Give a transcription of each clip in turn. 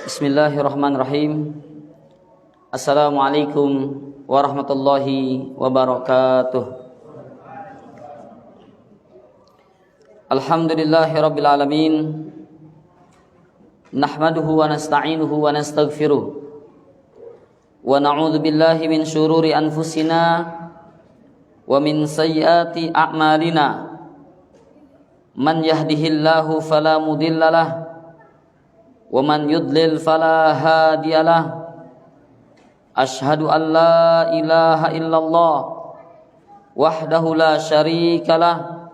Bismillahirrahmanirrahim. Assalamualaikum warahmatullahi wabarakatuh. Alhamdulillahirabbil alamin. Nahmaduhu wa nasta'inuhu wa nastaghfiruh. Wa na'udzu billahi min syururi anfusina wa min sayyiati a'malina. Man yahdihillahu fala mudhillalah wa man yudlil fala hadiyalah. Asyhadu an la ilaha illallah wahdahu la syarikalah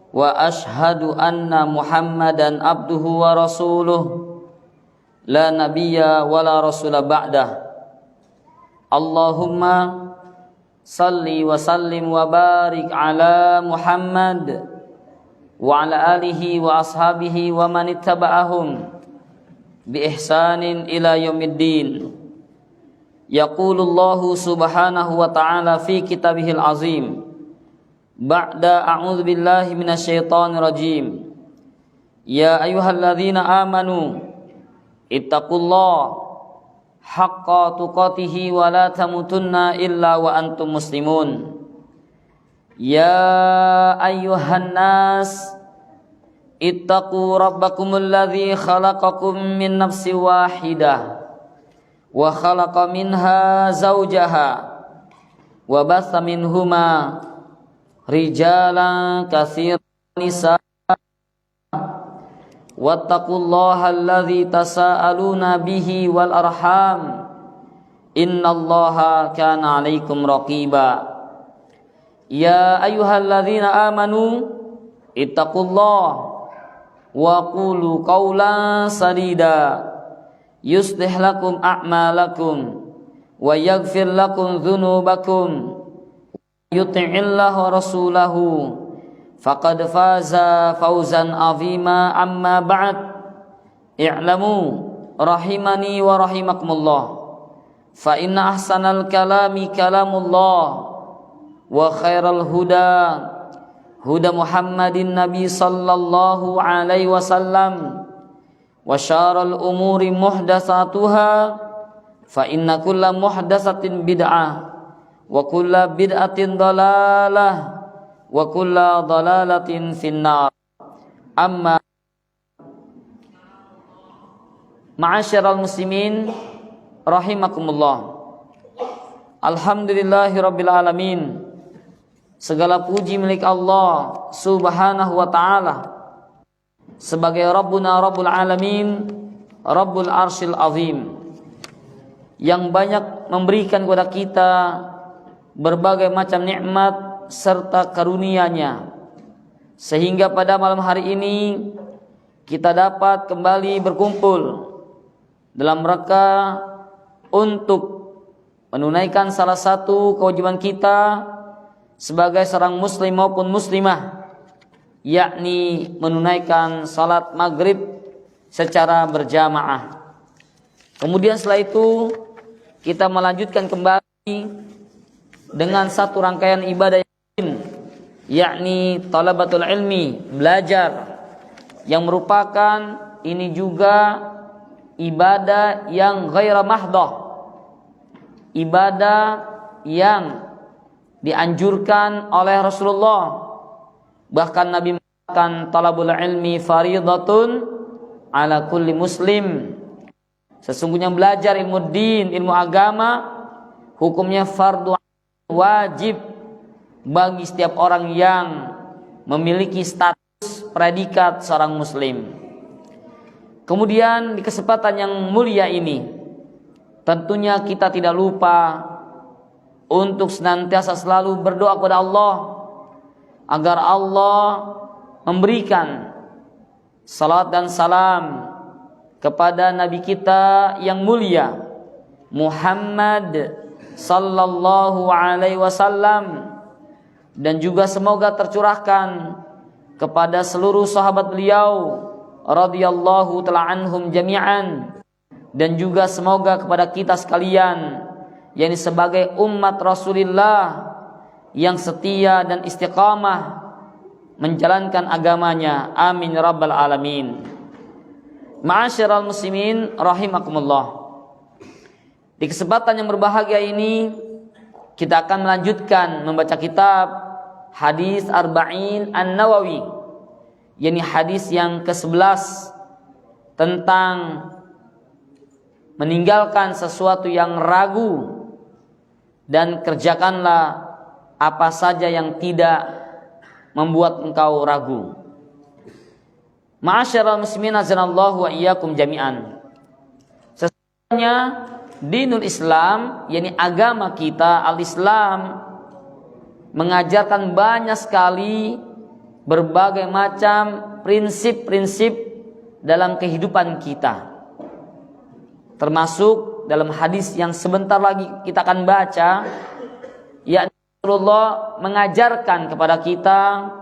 wa asyhadu anna Muhammadan abduhu wa rasuluh la nabiyya wa la rasula ba'dah. Allahumma salli wa sallim wa barik ala Muhammad wa ala alihi wa ashabihi wa man ittaba'ahum bi ihsanin ila yaumiddin. Yaqulullahu subhanahu wa ta'ala fi kitabihil azim ba'da a'udzu billahi minasyaitonir rajim. Ya ayyuhalladzina amanu ittaqullaha haqqa tuqatih wa la tamutunna illa wa antum muslimun. Ya ayyuhan nas ittaqu rabbakumul ladzi khalaqakum min nafsin wahidah wa khalaqa minha zawjaha wa batha minhuma rijalan katsiran nisaa wattaqullaha alladzi tasaaluna bihi wal arham innallaha kana 'alaikum raqiba. Ya ayyuhalladzina amanu ittaqullaha wa qulu qawlan sadida yuslih lakum a'malakum wa yaghfir lakum dhunubakum yuti'illaha wa rasulahu faqad faza fawzan 'azima. Amma ba'd. I'lamu rahimani wa rahimakumullah fa inna ahsanal kalami kalamullah wa khairal huda huda Muhammadin Nabi sallallahu alaihi wasallam wa syarrul umuri muhdatsatuha fa inna kulla muhdatsatin bid'ah wa kulla bid'atin dhalalah wa kulla dhalalatin finnar. Amma ma'asyiral muslimin rahimakumullah. Alhamdulillahirabbil alamin. Segala puji milik Allah subhanahu wa ta'ala sebagai Rabbuna Rabbul Alamin, Rabbul Arsyil Azim, yang banyak memberikan kepada kita berbagai macam nikmat serta karunia-Nya, sehingga pada malam hari ini kita dapat kembali berkumpul dalam rangka untuk menunaikan salah satu kewajiban kita sebagai seorang muslim maupun muslimah, yakni menunaikan salat maghrib secara berjamaah. Kemudian setelah itu kita melanjutkan kembali dengan satu rangkaian ibadah yang lain, yakni talabatul ilmi, belajar, yang merupakan ini juga ibadah yang ghaira mahdah, ibadah yang dianjurkan oleh Rasulullah. Bahkan Nabi mengatakan talabul ilmi faridatun ala kulli muslim. Sesungguhnya belajar ilmu din, ilmu agama, hukumnya fardu wajib bagi setiap orang yang memiliki status predikat seorang muslim. Kemudian di kesempatan yang mulia ini tentunya kita tidak lupa untuk senantiasa selalu berdoa kepada Allah agar Allah memberikan salat dan salam kepada Nabi kita yang mulia Muhammad sallallahu alaihi wasallam, dan juga semoga tercurahkan kepada seluruh sahabat beliau radhiyallahu ta'ala anhum jami'an, dan juga semoga kepada kita sekalian yakni sebagai umat Rasulullah yang setia dan istiqamah menjalankan agamanya. Amin ya rabbal alamin. Ma'asyiral muslimin rahimakumullah. Di kesempatan yang berbahagia ini kita akan melanjutkan membaca kitab Hadis Arba'in An-Nawawi, yakni hadis yang ke-11 tentang meninggalkan sesuatu yang ragu dan kerjakanlah apa saja yang tidak membuat engkau ragu. Ma'asyiral muslimin azanallahu wa iyyakum jami'an. Sesungguhnya dinul Islam, yakni agama kita al-Islam, mengajarkan banyak sekali berbagai macam prinsip-prinsip dalam kehidupan kita. Termasuk dalam hadis yang sebentar lagi kita akan baca, yakni Rasulullah mengajarkan kepada kita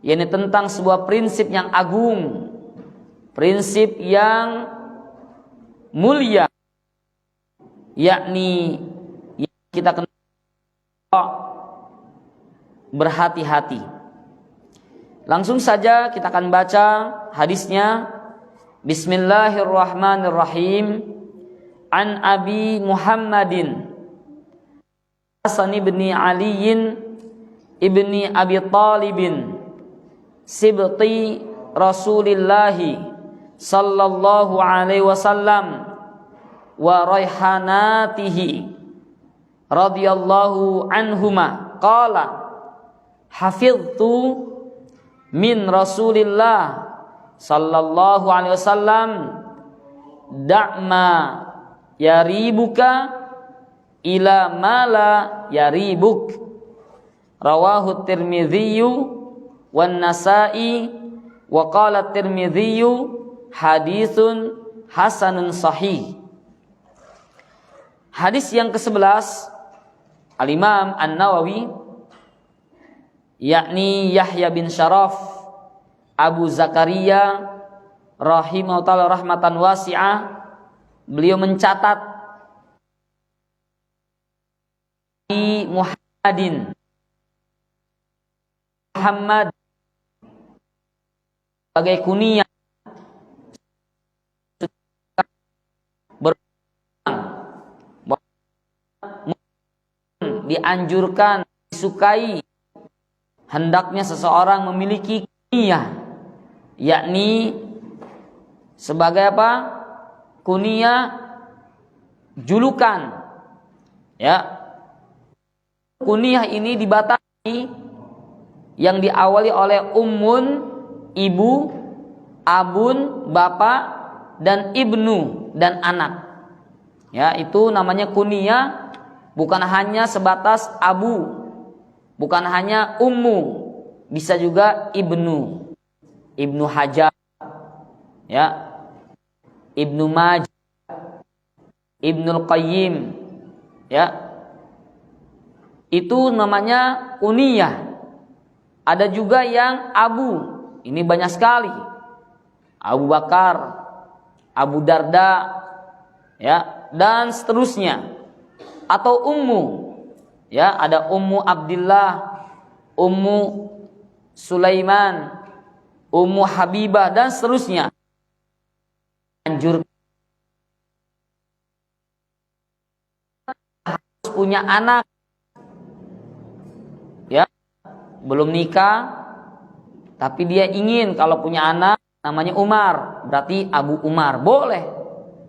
yakni tentang sebuah prinsip yang agung, prinsip yang mulia, yakni yang kita kenal berhati-hati. Langsung saja kita akan baca hadisnya. Bismillahirrahmanirrahim. An Abi Muhammadin Hasan ibni Aliin ibni Abi Talibin sibti Rasulillahi sallallahu alaihi wasallam wa raihanatihi radhiyallahu anhuma qala hafidhtu min Rasulillah sallallahu alaihi wasallam da'ma yaribuka ila ma la yaribuk, rawahu Tirmidzi wan Nasa'i wa qala Tirmidzi haditsun hasanun sahih. Hadis yang ke-11 Al-Imam An-Nawawi, yakni Yahya bin Syaraf Abu Zakaria rahimahullah ta'ala rahmatan wasi'ah, beliau mencatat Muhammadin Muhammad sebagai kunyah dianjurkan, disukai hendaknya seseorang memiliki kunyah, yakni sebagai apa? Kunyah, julukan. Ya. Kunyah ini dibatasi yang diawali oleh ummun, ibu, abun, bapak, dan ibnu, dan anak. Ya, itu namanya kunyah, bukan hanya sebatas abu, bukan hanya ummu, bisa juga ibnu, Ibnu Hajar, ya, Ibnu Majah, Ibnul Qayyim, ya. Itu namanya kunyah. Ada juga yang abu, ini banyak sekali. Abu Bakar, Abu Darda, ya, dan seterusnya. Atau ummu, ya, ada Ummu Abdillah, Ummu Sulaiman, Ummu Habibah, dan seterusnya. Anjur harus punya anak, ya, belum nikah, tapi dia ingin kalau punya anak namanya Umar, berarti Abu Umar, boleh,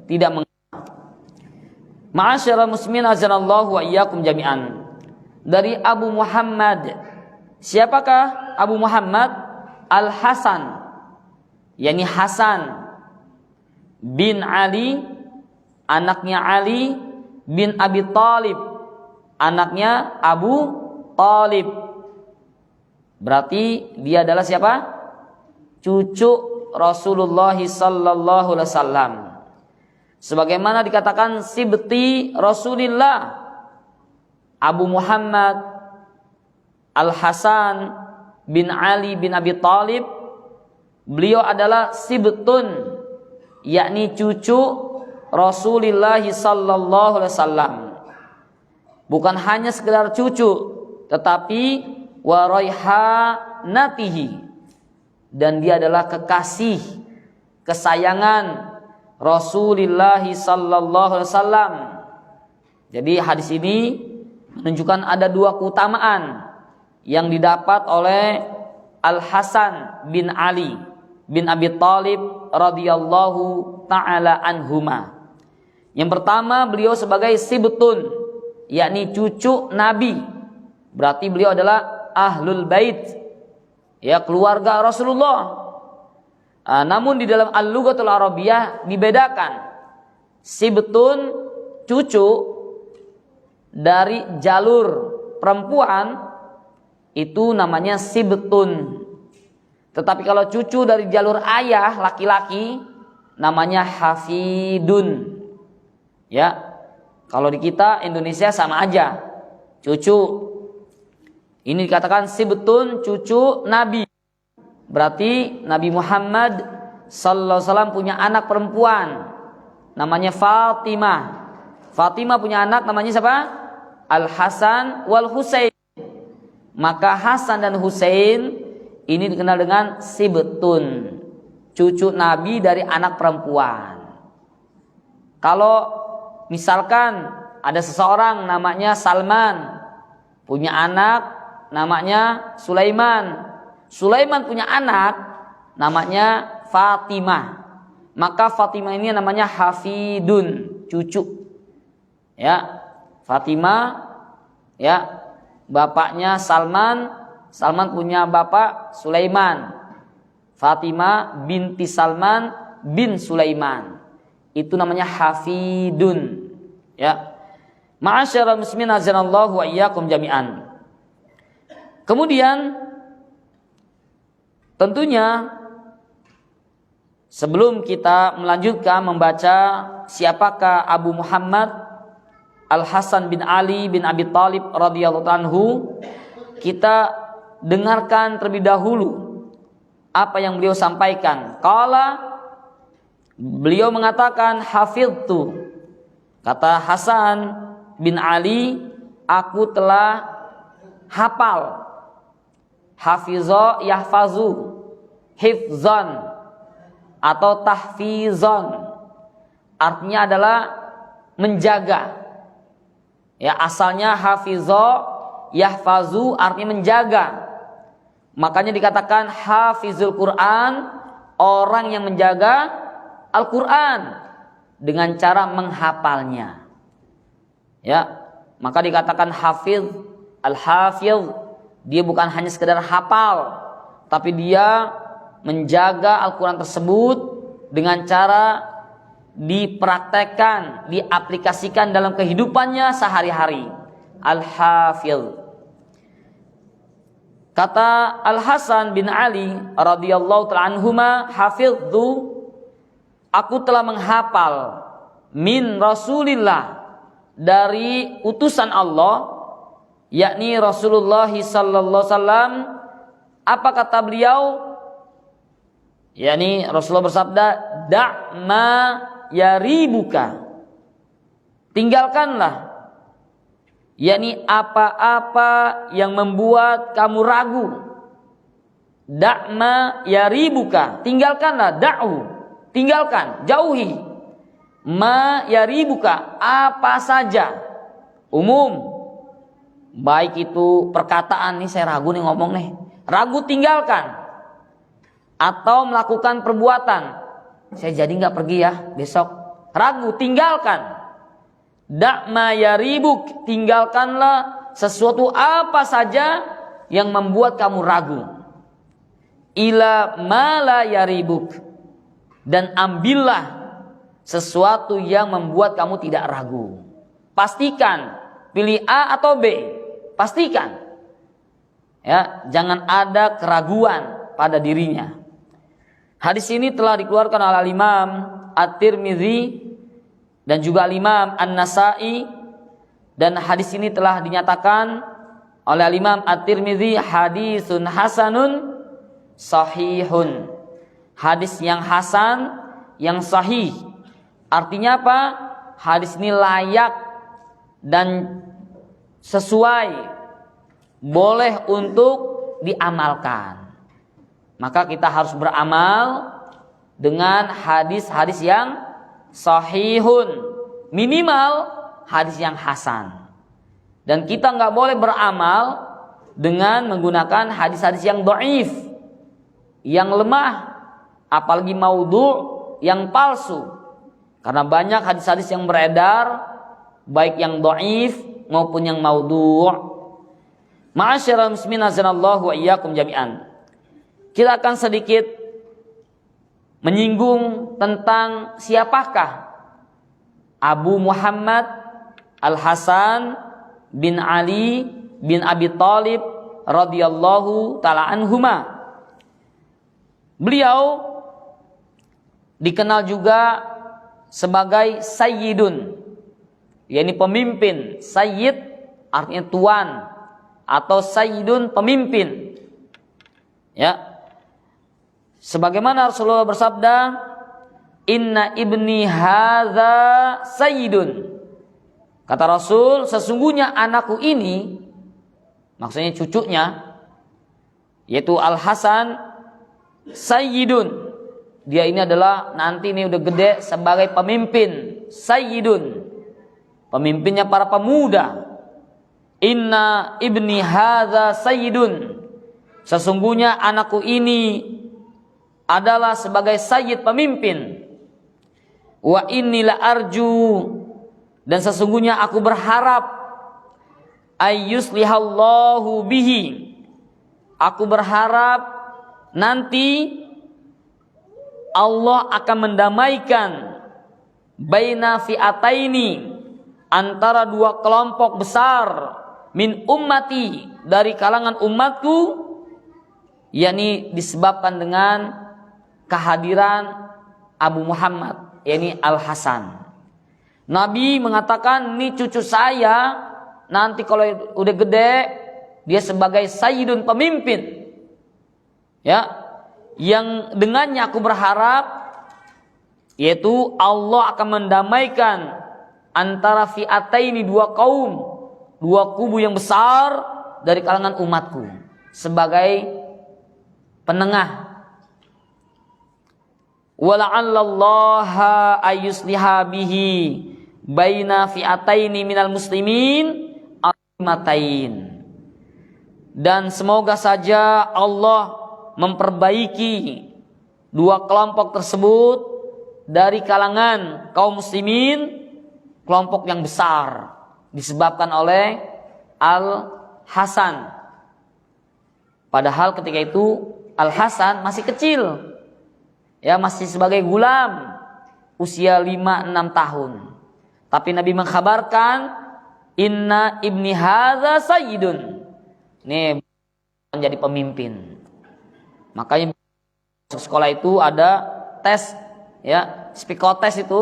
tidak mengapa. Ma'asyiral muslimin azanallahu wa iyyakum jami'an. Dari Abu Muhammad. Siapakah Abu Muhammad? Al-Hasan, yakni Hasan bin Ali, anaknya Ali bin Abi Talib, anaknya Abu Talib, Berarti dia adalah siapa? Cucu Rasulullah sallallahu alaihi wasallam. Sebagaimana dikatakan sibti Rasulillah, Abu Muhammad Al-Hasan bin Ali bin Abi Thalib, beliau adalah sibtun, yakni cucu Rasulullah sallallahu alaihi wasallam. Bukan hanya sekedar cucu, tetapi wa raihanatihi, dan dia adalah kekasih, kesayangan Rasulullah sallallahu alaihi wasallam. Jadi hadis ini menunjukkan ada dua keutamaan yang didapat oleh Al-Hasan bin Ali bin Abi Thalib radhiyallahu taala anhuma. Yang pertama, beliau sebagai sibtun, yakni cucu Nabi. Berarti beliau adalah ahlul bait, ya, keluarga Rasulullah. Namun di dalam Al-Lughatul Arabiyah dibedakan. Sibtun, cucu dari jalur perempuan, itu namanya sibtun. Tetapi kalau cucu dari jalur ayah laki-laki, namanya hafidun. Ya, kalau di kita Indonesia sama aja, cucu. Ini dikatakan sibtun, cucu Nabi. Berarti Nabi Muhammad sallallahu alaihi wasallam punya anak perempuan namanya Fatimah. Fatimah punya anak namanya siapa? Al-Hasan wal Husain. Maka Hasan dan Husain ini dikenal dengan sibtun, cucu Nabi dari anak perempuan. Kalau misalkan ada seseorang namanya Salman, punya anak namanya Sulaiman. Sulaiman punya anak namanya Fatimah. Maka Fatimah ini namanya hafidun, cucu. Ya, Fatimah, ya, bapaknya Salman. Salman punya bapak Sulaiman. Fatimah binti Salman bin Sulaiman. Itu namanya hafidun. Ya. Ma'asyiral muslimin azanallahu wa iyyakum jami'an. Kemudian tentunya sebelum kita melanjutkan membaca siapakah Abu Muhammad Al-Hasan bin Ali bin Abi Thalib radhiyallahu anhu, kita dengarkan terlebih dahulu apa yang beliau sampaikan. Qala, beliau mengatakan hafidtu, kata Hasan bin Ali, aku telah hafal. Hafiza yahfazu, hifzan atau tahfizan, artinya adalah menjaga. Ya, asalnya hafiza yahfazu artinya menjaga. Makanya dikatakan hafizul Quran, orang yang menjaga Al-Quran dengan cara menghafalnya. Ya, maka dikatakan hafiz, al-hafiz. Dia bukan hanya sekedar hafal, tapi dia menjaga Al-Quran tersebut dengan cara dipraktekkan, diaplikasikan dalam kehidupannya sehari-hari. Al-Hafidh. Kata Al-Hasan bin Ali radhiyallahu ta'ala anhuma, hafidhu, aku telah menghafal min Rasulillah, dari utusan Allah, yakni Rasulullah sallallahu alaihi wasallam. Apa kata beliau? Yakni Rasulullah bersabda, "Da'ma yaribuka." Tinggalkanlah, yakni apa-apa yang membuat kamu ragu. Da'ma yaribuka, tinggalkanlah, da'u, tinggalkan, jauhi. Ma yaribuka, apa saja, umum. Baik itu perkataan, nih saya ragu nih ngomong nih, ragu tinggalkan. Atau melakukan perbuatan, saya jadi gak pergi ya besok, ragu tinggalkan. Da'ma yaribuk, tinggalkanlah sesuatu apa saja yang membuat kamu ragu. Ila ma la yaribuk, dan ambillah sesuatu yang membuat kamu tidak ragu. Pastikan pilih A atau B, pastikan. Ya, jangan ada keraguan pada dirinya. Hadis ini telah dikeluarkan oleh Imam At-Tirmidzi dan juga Imam An-Nasa'i, dan hadis ini telah dinyatakan oleh Imam At-Tirmidzi hadisun hasanun sahihun. Hadis yang hasan, yang sahih. Artinya apa? Hadis ini layak dan sesuai, boleh untuk diamalkan. Maka kita harus beramal dengan hadis-hadis yang sahihun, minimal hadis yang hasan. Dan kita nggak boleh beramal dengan menggunakan hadis-hadis yang dhaif, yang lemah, apalagi maudhu', yang palsu. Karena banyak hadis-hadis yang beredar, baik yang dhaif maupun yang maudhu'. Ma'asyiral muslimin azanallahu wa iyyakum jami'an. Kita akan sedikit menyinggung tentang siapakah Abu Muhammad Al-Hasan bin Ali bin Abi Thalib radhiyallahu ta'ala anhuma. Beliau dikenal juga sebagai Sayyidun, yakni pemimpin. Sayyid artinya tuan, atau Sayyidun pemimpin. Ya. Sebagaimana Rasulullah bersabda, "Inna ibni hadza sayyidun." Kata Rasul, sesungguhnya anakku ini, maksudnya cucunya, yaitu Al-Hasan, sayyidun. Dia ini adalah nanti ini udah gede sebagai pemimpin, sayyidun. Pemimpinnya para pemuda. Inna ibni hadza sayyidun. Sesungguhnya anakku ini adalah sebagai sayyid, pemimpin. Wa inni la arju, dan sesungguhnya aku berharap ayyuslihallahu bihi. Aku berharap nanti Allah akan mendamaikan baina fi'ataini, antara dua kelompok besar, min ummati, dari kalangan umatku, yakni disebabkan dengan kehadiran Abu Muhammad, yakni Al-Hasan. Nabi mengatakan, ini cucu saya nanti kalau udah gede dia sebagai sayyidun, pemimpin. Ya, yang dengannya aku berharap yaitu Allah akan mendamaikan antara fi'ataini, dua kaum, dua kubu yang besar dari kalangan umatku, sebagai penengah. Wala'allallaha ayyusliha bihi baina fi'ataini minal muslimin azimatain. Dan semoga saja Allah memperbaiki dua kelompok tersebut dari kalangan kaum muslimin, kelompok yang besar, disebabkan oleh Al-Hasan. Padahal ketika itu Al-Hasan masih kecil, ya, masih sebagai gulam, usia 5-6 tahun. Tapi Nabi mengkhabarkan, inna ibni hadza sayyidun. Ini menjadi pemimpin. Makanya masuk sekolah itu ada tes, ya, psikotes itu,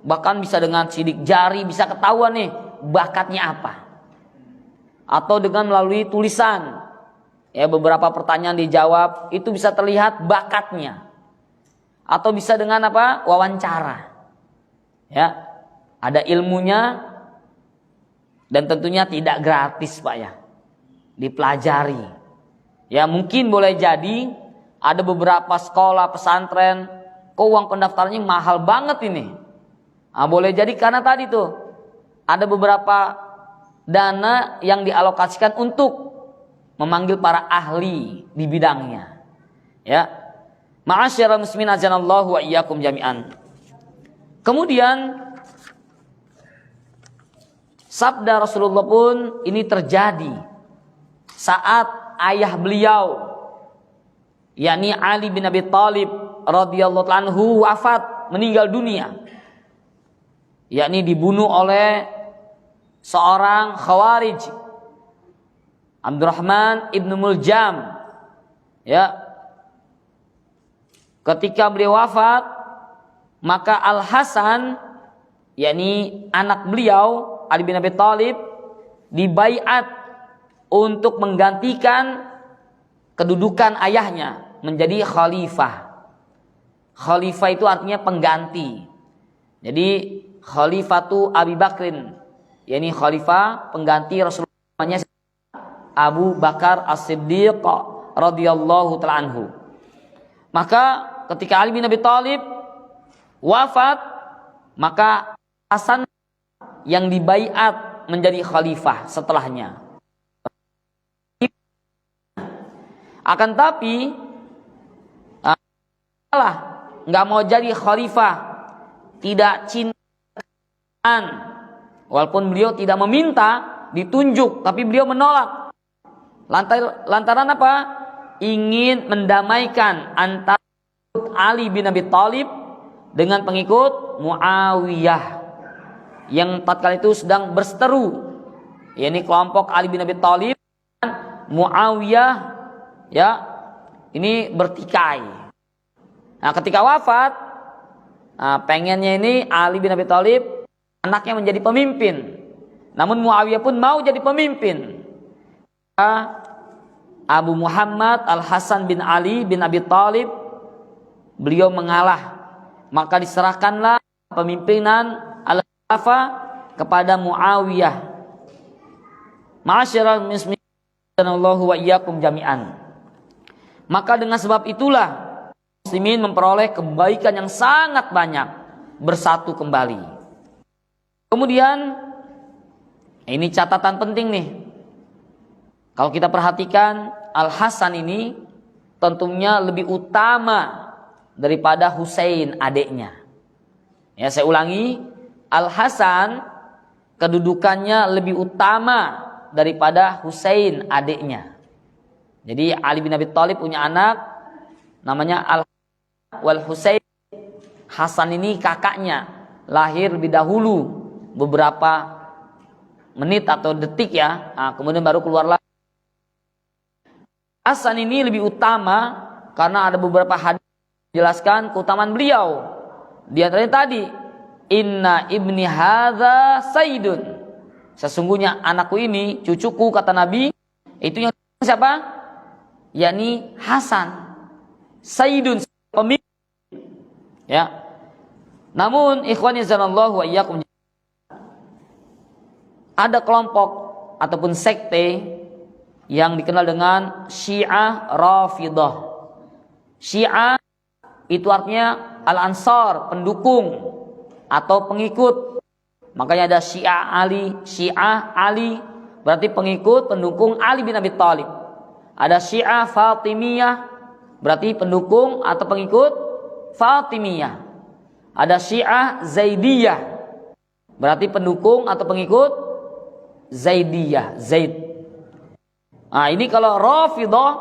bahkan bisa dengan sidik jari bisa ketahuan nih bakatnya apa. Atau dengan melalui tulisan, ya, beberapa pertanyaan dijawab, itu bisa terlihat bakatnya. Atau bisa dengan apa? Wawancara. Ya, ada ilmunya, dan tentunya tidak gratis, Pak, ya. Dipelajari. Ya, mungkin boleh jadi ada beberapa sekolah pesantren kok uang pendaftarannya mahal banget ini. Nah, boleh jadi karena tadi tuh ada beberapa dana yang dialokasikan untuk memanggil para ahli di bidangnya. Ya. Ma'asyiral muslimin azanallahu wa iyyakum jami'an. Kemudian sabda Rasulullah pun ini terjadi saat ayah beliau, yakni Ali bin Abi Thalib radhiyallahu anhu, wafat, meninggal dunia, yakni dibunuh oleh seorang Khawarij Abdurrahman ibnu Muljam. Ya. Ketika beliau wafat, maka Al-Hasan, yakni anak beliau Ali bin Abi Thalib, dibaiat untuk menggantikan kedudukan ayahnya menjadi khalifah. Khalifah itu artinya pengganti. Jadi Khalifatu Abi Bakrin, yakni khalifah pengganti Rasulullah, namanya Abu Bakar As-Siddiq radhiyallahu ta'ala anhu. Maka ketika Ali bin Abi Thalib wafat, maka Hasan yang dibaiat menjadi khalifah setelahnya. Akan tapi nggak mau jadi khalifah, tidak cinta, walaupun beliau tidak meminta ditunjuk, tapi beliau menolak. Lantaran apa? Ingin mendamaikan antara Ali bin Abi Thalib dengan pengikut Muawiyah yang tatkala itu sedang berseteru, yakni kelompok Ali bin Abi Thalib dan Muawiyah, ya, ini bertikai. Nah, ketika wafat, pengennya ini Ali bin Abi Thalib anaknya menjadi pemimpin, namun Muawiyah pun mau jadi pemimpin. Abu Muhammad Al-Hasan bin Ali bin Abi Thalib, beliau mengalah, maka diserahkanlah pemimpinan Al-Khilafah kepada Muawiyah. Ma'asyiral muslimin wa iyyakum jami'an. Maka dengan sebab itulah muslimin memperoleh kebaikan yang sangat banyak, bersatu kembali. Kemudian ini catatan penting nih. Kalau kita perhatikan, Al-Hasan ini tentunya lebih utama daripada Husain adiknya. Ya, saya ulangi, Al-Hasan kedudukannya lebih utama daripada Husain adiknya. Jadi Ali bin Abi Thalib punya anak namanya Al-Hasan wal Husain. Hasan ini kakaknya, lahir lebih dahulu beberapa menit atau detik ya. Kemudian baru keluarlah. Hasan ini lebih utama karena ada beberapa hadis menjelaskan keutamaan beliau. Di antaranya tadi, inna ibni hadza sayyidun. Sesungguhnya anakku ini, cucuku, kata Nabi, itu yang siapa? yakni Hasan, Sayyidun, pemimpin. Ya. Namun ikhwani jazallahu wa iyyakum, ada kelompok ataupun sekte yang dikenal dengan Syiah Rafidah. Syiah itu artinya Al-Ansar, pendukung atau pengikut. Makanya ada Syiah Ali berarti pengikut, pendukung Ali bin Abi Thalib. Ada Syiah Fatimiyah berarti pendukung atau pengikut Fatimiyah. Ada Syiah Zaidiyah berarti pendukung atau pengikut Zaidiyah, Zaid. Nah, ini kalau Rafidah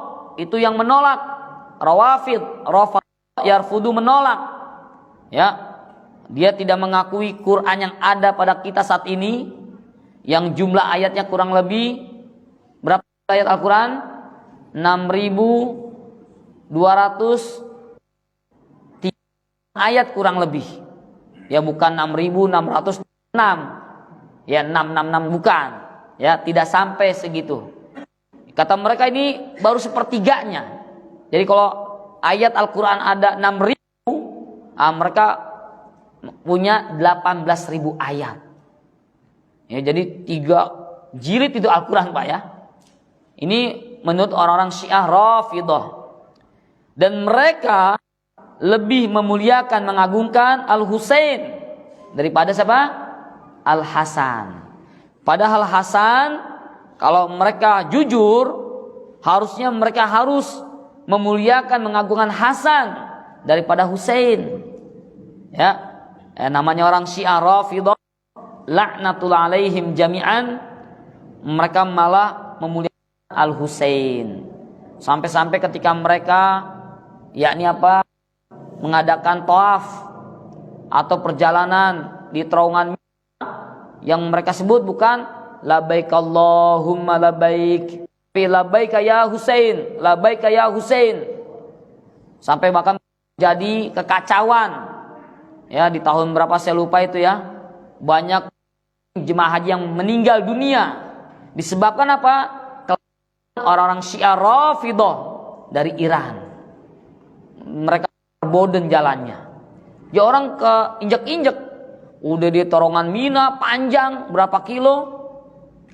itu yang menolak, Rawafid, yarfudu, menolak. Ya. Dia tidak mengakui Quran yang ada pada kita saat ini, yang jumlah ayatnya kurang lebih berapa ayat Al-Quran? 6.203 ayat kurang lebih. Ya, bukan 6.606. Ya, 666 bukan. Ya, tidak sampai segitu. Kata mereka ini baru sepertiganya. Jadi kalau ayat Al-Quran ada 6.000, mereka punya 18.000 ayat. Ya, jadi 3 jilid itu Al-Quran, Pak, ya. Ini menurut orang-orang Syiah Rafidah. Dan mereka lebih memuliakan, mengagungkan Al-Husain daripada siapa? Al-Hasan. Padahal Hasan, kalau mereka jujur, harusnya mereka harus memuliakan, mengagungkan Hasan daripada Husain. Ya, namanya orang Syiah Rafidah, laknatul alaihim jami'an, mereka malah memuliakan Al-Husain. Sampai-sampai ketika mereka yakni apa? Mengadakan tawaf atau perjalanan di terowongan yang mereka sebut bukan labbaik Allahumma labbaik, labbaika ya Husain, labbaika ya Husain. Sampai bahkan jadi kekacauan. Ya, di tahun berapa saya lupa itu ya. Banyak jemaah haji yang meninggal dunia disebabkan apa? Orang-orang Syiah Rafidhah dari Iran. Mereka terboden jalannya. Ya orang keinjek-injek. Udah di terowongan Mina panjang berapa kilo,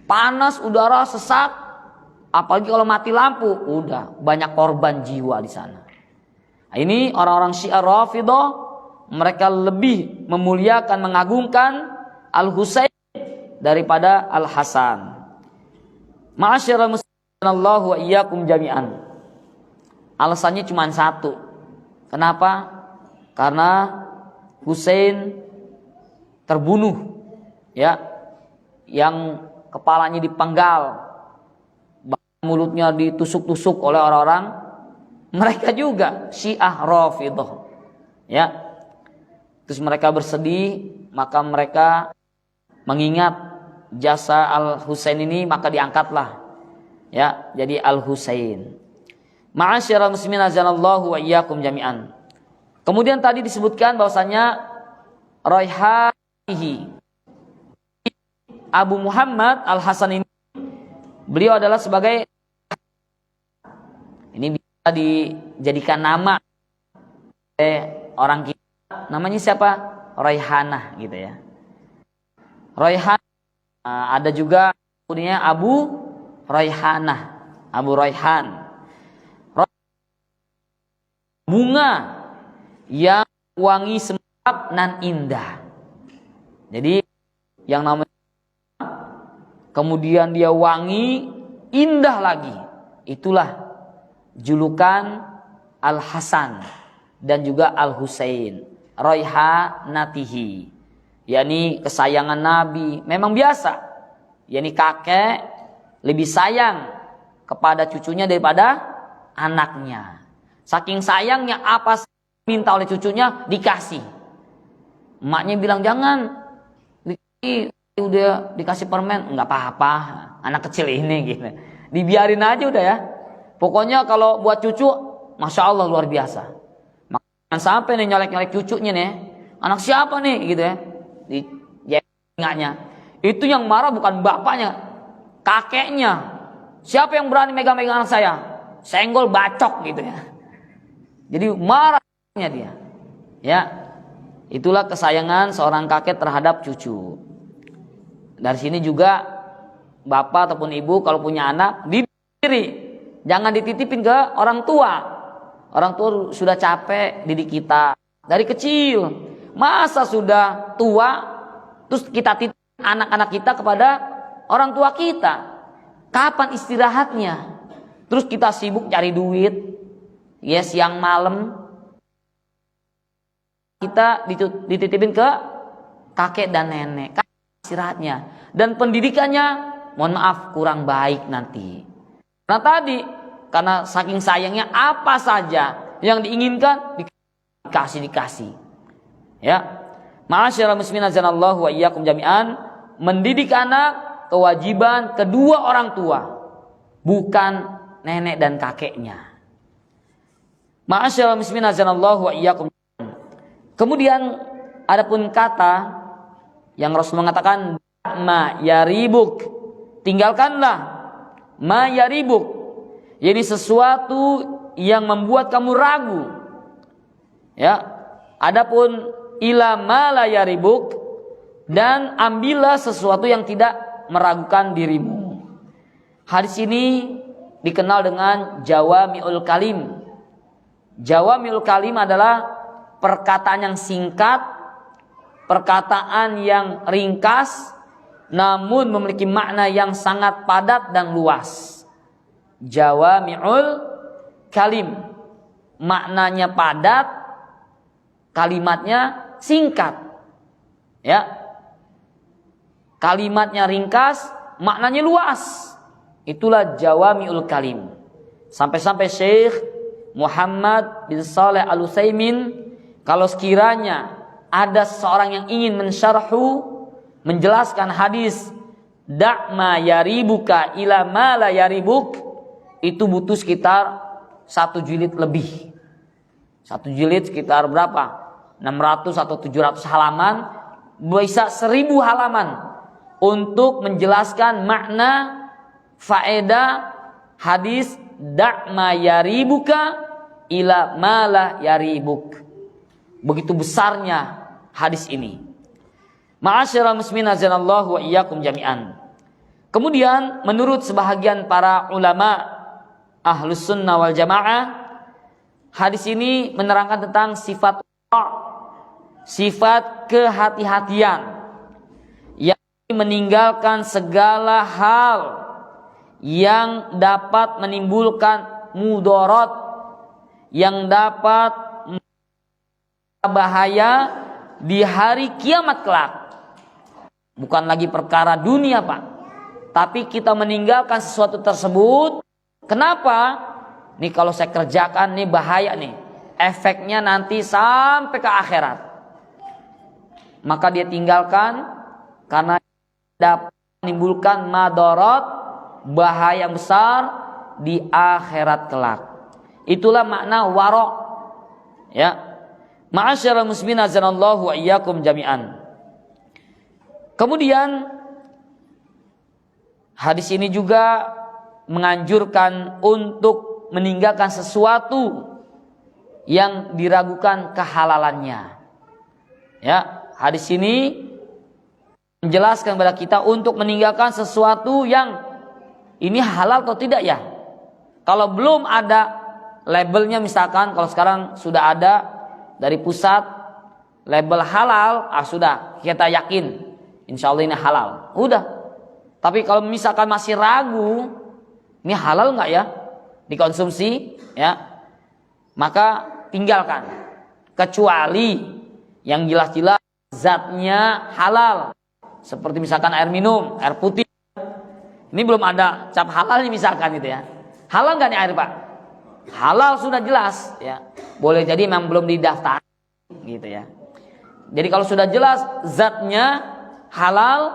panas, udara sesak, apalagi kalau mati lampu, udah banyak korban jiwa di sana. Nah, ini orang-orang Syiah Rafidhah, mereka lebih memuliakan, mengagungkan Al-Husain daripada Al-Hasan. Ma'asyiral muslimin Allah wa iyyakum jami'an. Alasannya cuma satu. Kenapa? Karena Husain terbunuh, ya, yang kepalanya dipenggal, mulutnya ditusuk-tusuk oleh orang-orang mereka juga Syiah Rafidhah, ya. Terus mereka bersedih, maka mereka mengingat jasa Al-Husain ini, maka diangkatlah, ya, jadi Al-Husain. Ma'asyiral muslimin azanallahu wa iyyakum jami'an. Kemudian tadi disebutkan bahwasanya Raihanihi, Abu Muhammad Al-Hasan ini, beliau adalah sebagai, ini bisa dijadikan nama orang kita. Namanya siapa? Raihanah gitu ya. Raihan, ada juga punya Abu Raihanah, Abu Raihan. Bunga yang wangi semerbak nan indah. Jadi yang namanya kemudian dia wangi, indah lagi. Itulah julukan Al-Hasan dan juga Al-Husain. Raihanatihi, yakni kesayangan Nabi. Memang biasa, yakni kakek lebih sayang kepada cucunya daripada anaknya. Saking sayangnya, apa minta oleh cucunya dikasih. Emaknya bilang jangan, udah dikasih permen, nggak apa-apa, anak kecil ini gitu. Dibiarin aja udah ya. Pokoknya kalau buat cucu, masya Allah luar biasa. Jangan sampai nih nyolek-nyolek cucunya nih, anak siapa nih gitu ya, di jengaknya. Itu yang marah bukan bapaknya, kakeknya. Siapa yang berani megang-megang anak saya? Senggol bacok gitu ya. Jadi marahnya dia. Ya, itulah kesayangan seorang kakek terhadap cucu. Dari sini juga bapak ataupun ibu kalau punya anak, diberi, jangan dititipin ke orang tua. Orang tua sudah capek didik kita dari kecil. Masa sudah tua terus kita titip anak-anak kita kepada orang tua kita? Kapan istirahatnya? Terus kita sibuk cari duit, ya, siang malam. Kita dititipin ke kakek dan nenek. Kapan istirahatnya? Dan pendidikannya, mohon maaf, kurang baik nanti. Nah tadi, karena saking sayangnya, apa saja yang diinginkan dikasih. Ya. Ma'asyiral muslimin azanallahu wa iyyakum jami'an, mendidik anak kewajiban kedua orang tua, bukan nenek dan kakeknya. Ma'asyiral muslimin azanallahu wa iyyakum jami'an. Kemudian adapun kata yang Rasul mengatakan ma yaribuk, tinggalkanlah ma yaribuk, jadi sesuatu yang membuat kamu ragu. Ya. Adapun ila ma la yaribuk, dan ambillah sesuatu yang tidak meragukan dirimu. Hadis ini dikenal dengan Jawami'ul Kalim. Jawami'ul Kalim adalah perkataan yang singkat, perkataan yang ringkas, namun memiliki makna yang sangat padat dan luas. Jawami'ul Kalim, maknanya padat, kalimatnya singkat, ya, kalimatnya ringkas, maknanya luas. Itulah Jawami'ul Kalim. Sampai-sampai Syekh Muhammad bin Shalih Al-Utsaimin, kalau sekiranya ada seseorang yang ingin mensyarhu, menjelaskan hadis da'ma yaribuka ila ma la yaribuk, itu butuh sekitar 1 jilid lebih. 1 jilid sekitar berapa? 600 atau 700 halaman, bisa 1000 halaman untuk menjelaskan makna faedah hadis da'ma yaribuka ila mala yaribuk. Begitu besarnya hadis ini. Ma'asyiral muslimin azanallahu wa iyyakum jami'an. Kemudian menurut sebahagian para ulama Ahlus Sunnah wal Jamaah, hadis ini menerangkan tentang sifat kehati-hatian yang meninggalkan segala hal yang dapat menimbulkan mudarat, yang dapat bahaya di hari kiamat kelak. Bukan lagi perkara dunia, Pak, tapi kita meninggalkan sesuatu tersebut. Kenapa? Nih kalau saya kerjakan nih bahaya nih, efeknya nanti sampai ke akhirat. Maka dia tinggalkan karena dapat menimbulkan madarat, bahaya yang besar di akhirat kelak. Itulah makna wara'. Ya. Ma'asyiral muslimin azanallahu wa iyyakum jami'an. Kemudian hadis ini juga menganjurkan untuk meninggalkan sesuatu yang diragukan kehalalannya. Ya, hadis ini menjelaskan kepada kita untuk meninggalkan sesuatu yang ini halal atau tidak ya. Kalau belum ada labelnya, misalkan kalau sekarang sudah ada dari pusat label halal, sudah kita yakin insya Allah ini halal, udah. Tapi kalau misalkan masih ragu, ini halal nggak ya dikonsumsi, ya, maka tinggalkan. Kecuali yang jelas-jelas zatnya halal, seperti misalkan air minum, air putih. Ini belum ada cap halal nih misalkan gitu ya. Halal nggak nih air, Pak? Halal sudah jelas, ya. Boleh jadi memang belum didaftar, gitu ya. Jadi kalau sudah jelas zatnya halal,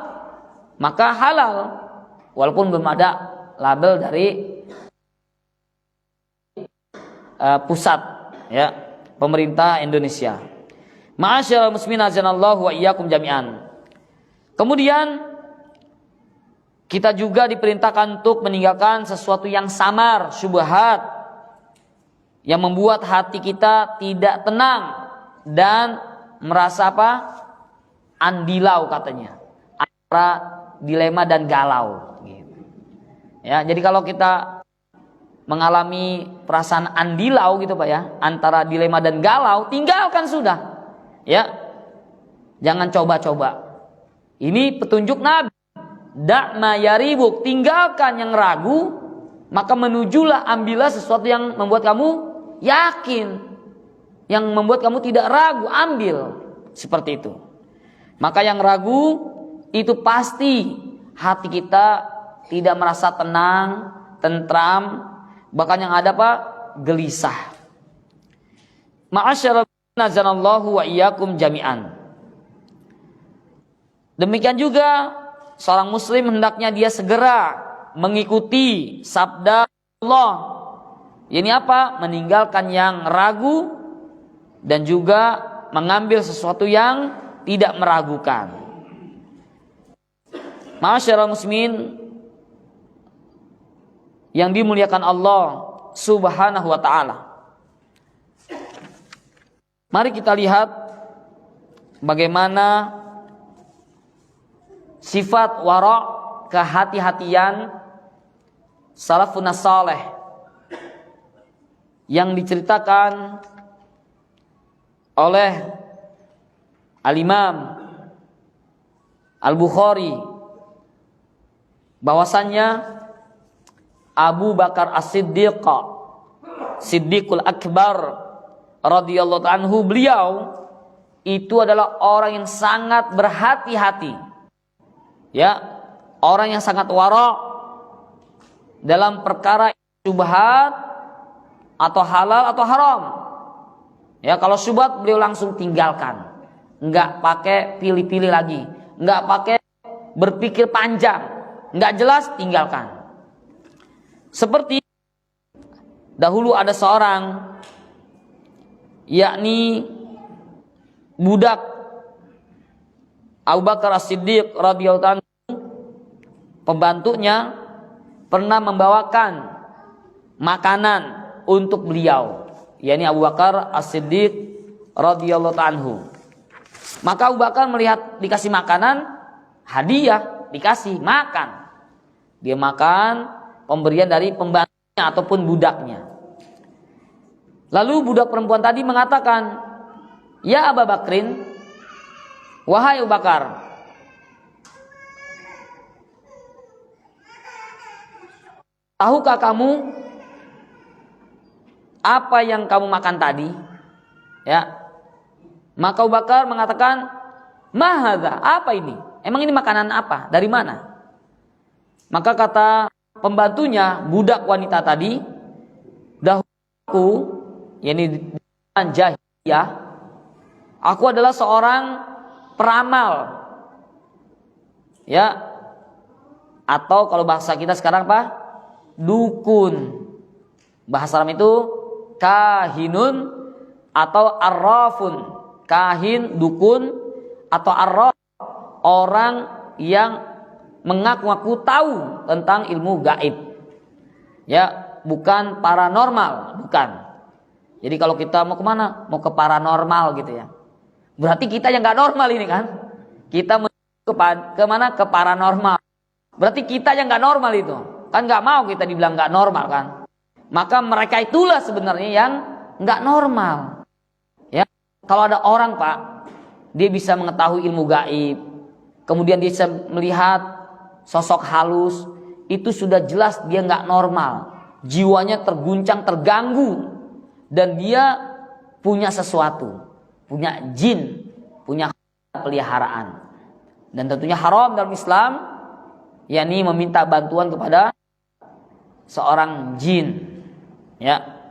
maka halal, walaupun belum ada label dari pusat, ya, pemerintah Indonesia. Ma'asyiral muslimin azanallahu wa iyyakum jami'an. Kemudian kita juga diperintahkan untuk meninggalkan sesuatu yang samar, syubhat, yang membuat hati kita tidak tenang dan merasa apa? Andilau katanya, antara dilema dan galau. Gitu. Ya, jadi kalau kita mengalami perasaan andilau gitu Pak ya, antara dilema dan galau, tinggalkan sudah. Ya, jangan coba-coba. Ini petunjuk Nabi. Da'ma yaribuk, tinggalkan yang ragu, maka menujulah, ambillah sesuatu yang membuat kamu yakin, yang membuat kamu tidak ragu, ambil. Seperti itu. Maka yang ragu itu pasti hati kita tidak merasa tenang, tentram, bahkan yang ada apa? Gelisah. Ma'asyarab nazanallahu wa iyyakum jami'an. Demikian juga seorang muslim hendaknya dia segera mengikuti sabda Allah. Ini apa? Meninggalkan yang ragu dan juga mengambil sesuatu yang tidak meragukan. Ma'asyiral muslimin yang dimuliakan Allah Subhanahu wa taala. Mari kita lihat bagaimana sifat wara', kehati-hatian salafun saleh yang diceritakan oleh Al-Imam Al-Bukhari bahwasannya Abu Bakar As-Siddiq, Siddiqul Akbar radhiyallahu anhu, beliau itu adalah orang yang sangat berhati-hati. Ya, orang yang sangat wara' dalam perkara syubhat atau halal atau haram. Ya, kalau syubhat beliau langsung tinggalkan. Enggak pakai pilih-pilih lagi, enggak pakai berpikir panjang, enggak jelas, tinggalkan. Seperti dahulu ada seorang, yakni budak Abu Bakar As-Siddiq radhiyallahu anhu, pembantunya pernah membawakan makanan untuk beliau, yakni Abu Bakar As-Siddiq radhiyallahu anhu. Maka Abu Bakar melihat dikasih makanan, hadiah, dikasih makan. Dia makan pemberian dari pembantunya ataupun budaknya. Lalu budak perempuan tadi mengatakan, "Ya Abu Bakrin, wahai Abu Bakar, tahukah kamu apa yang kamu makan tadi?" Ya. Maka Abu Bakar mengatakan, "Ma hadza? Apa ini? Emang ini makanan apa? Dari mana?" Maka kata pembantunya, budak wanita tadi, "Dahulu aku, yakni di zaman jahiliyah, aku adalah seorang peramal." Ya. Atau kalau bahasa kita sekarang apa? Dukun. Bahasa Arab itu kahinun atau arrafun. Kahin, dukun, atau arraf, orang yang mengaku-ngaku tahu tentang ilmu gaib. Ya, bukan paranormal, bukan. Jadi kalau kita mau kemana? Mau ke paranormal gitu ya. Berarti kita yang nggak normal ini kan? Kita mau kemana? Ke paranormal. Berarti kita yang nggak normal itu. Kan nggak mau kita dibilang nggak normal kan? Maka mereka itulah sebenarnya yang nggak normal. Kalau ada orang Pak, dia bisa mengetahui ilmu gaib, kemudian dia bisa melihat sosok halus, itu sudah jelas dia nggak normal, jiwanya terguncang, terganggu, dan dia punya sesuatu, punya jin, punya peliharaan, dan tentunya haram dalam Islam, yakni meminta bantuan kepada seorang jin. Ya.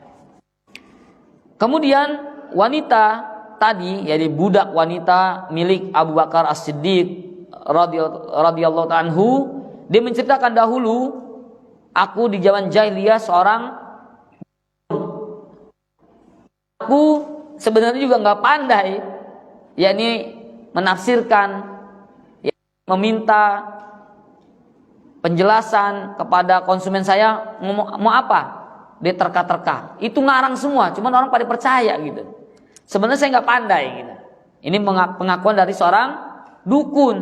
Kemudian wanita tadi, jadi budak wanita milik Abu Bakar As-Siddiq radhiyallahu anhu, dia menceritakan dahulu, aku di zaman jahiliyah seorang, aku sebenarnya juga nggak pandai, yakni menafsirkan, meminta penjelasan kepada konsumen saya mau apa, dia terka-terka, itu ngarang semua, cuman orang pada percaya gitu. Sebenarnya saya nggak pandai gitu. Ini pengakuan dari seorang dukun,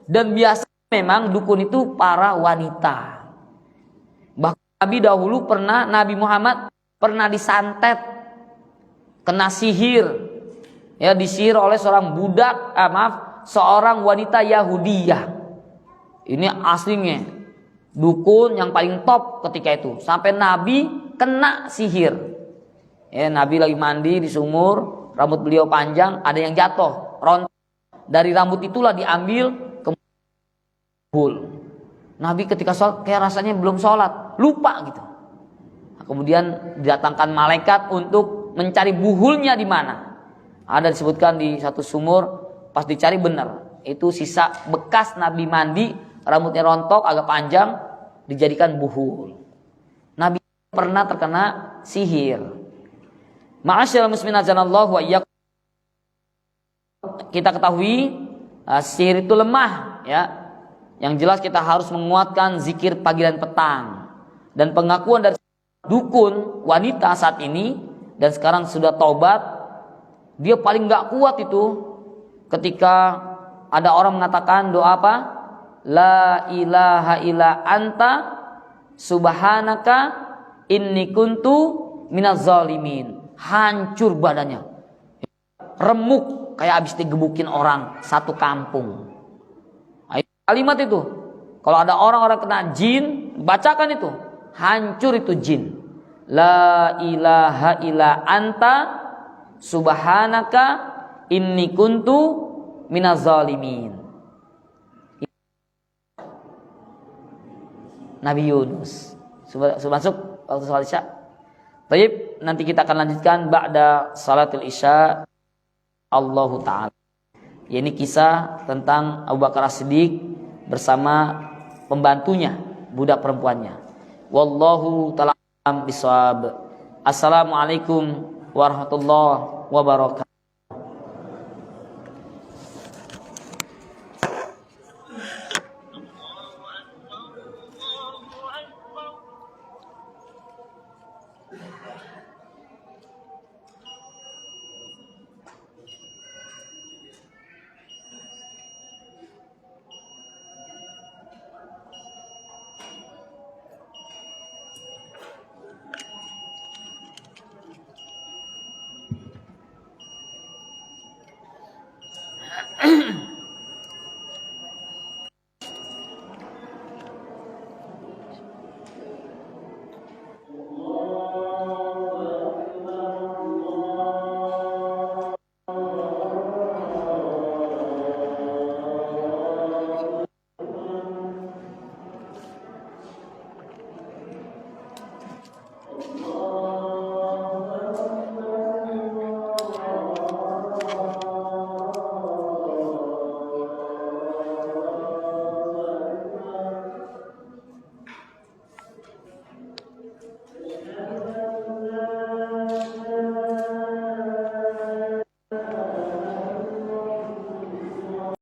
dan biasa memang dukun itu para wanita. Bahkan Nabi dahulu Nabi Muhammad pernah disantet, kena sihir, ya, disihir oleh seorang seorang wanita Yahudiyah. Ini aslinya dukun yang paling top ketika itu, sampai Nabi kena sihir. Ya, Nabi lagi mandi di sumur, rambut beliau panjang, ada yang jatuh, rontok. Dari rambut itulah diambil ke buhul. Nabi ketika sholat kayak rasanya belum sholat, lupa gitu. Nah, kemudian didatangkan malaikat untuk mencari buhulnya di mana. Ada disebutkan di satu sumur, pas dicari benar, itu sisa bekas Nabi mandi, rambutnya rontok, agak panjang, dijadikan buhul. Nabi pernah terkena sihir. Ma'asyiral muslimin azanallahu wa iyyakum. Kita ketahui sihir itu lemah, ya. Yang jelas kita harus menguatkan zikir pagi dan petang. Dan pengakuan dari dukun wanita saat ini dan sekarang sudah taubat, dia paling enggak kuat itu ketika ada orang mengatakan doa apa? La ilaha illa anta subhanaka inni kuntu minaz zalimin. Hancur badannya, remuk kayak habis digebukin orang satu kampung. Kalimat itu, kalau ada orang-orang kena jin, bacakan itu, hancur itu jin. La ilaha illa anta subhanaka inni kuntu minaz zalimin. Nabi Yunus. Sudah masuk waktu salat Isya. Baik, nanti kita akan lanjutkan ba'da salatul Isya. Allahu ta'ala. Ini kisah tentang Abu Bakar As-Siddiq bersama pembantunya, budak perempuannya. Wallahu ta'ala bisawab. Assalamualaikum warahmatullahi wabarakatuh.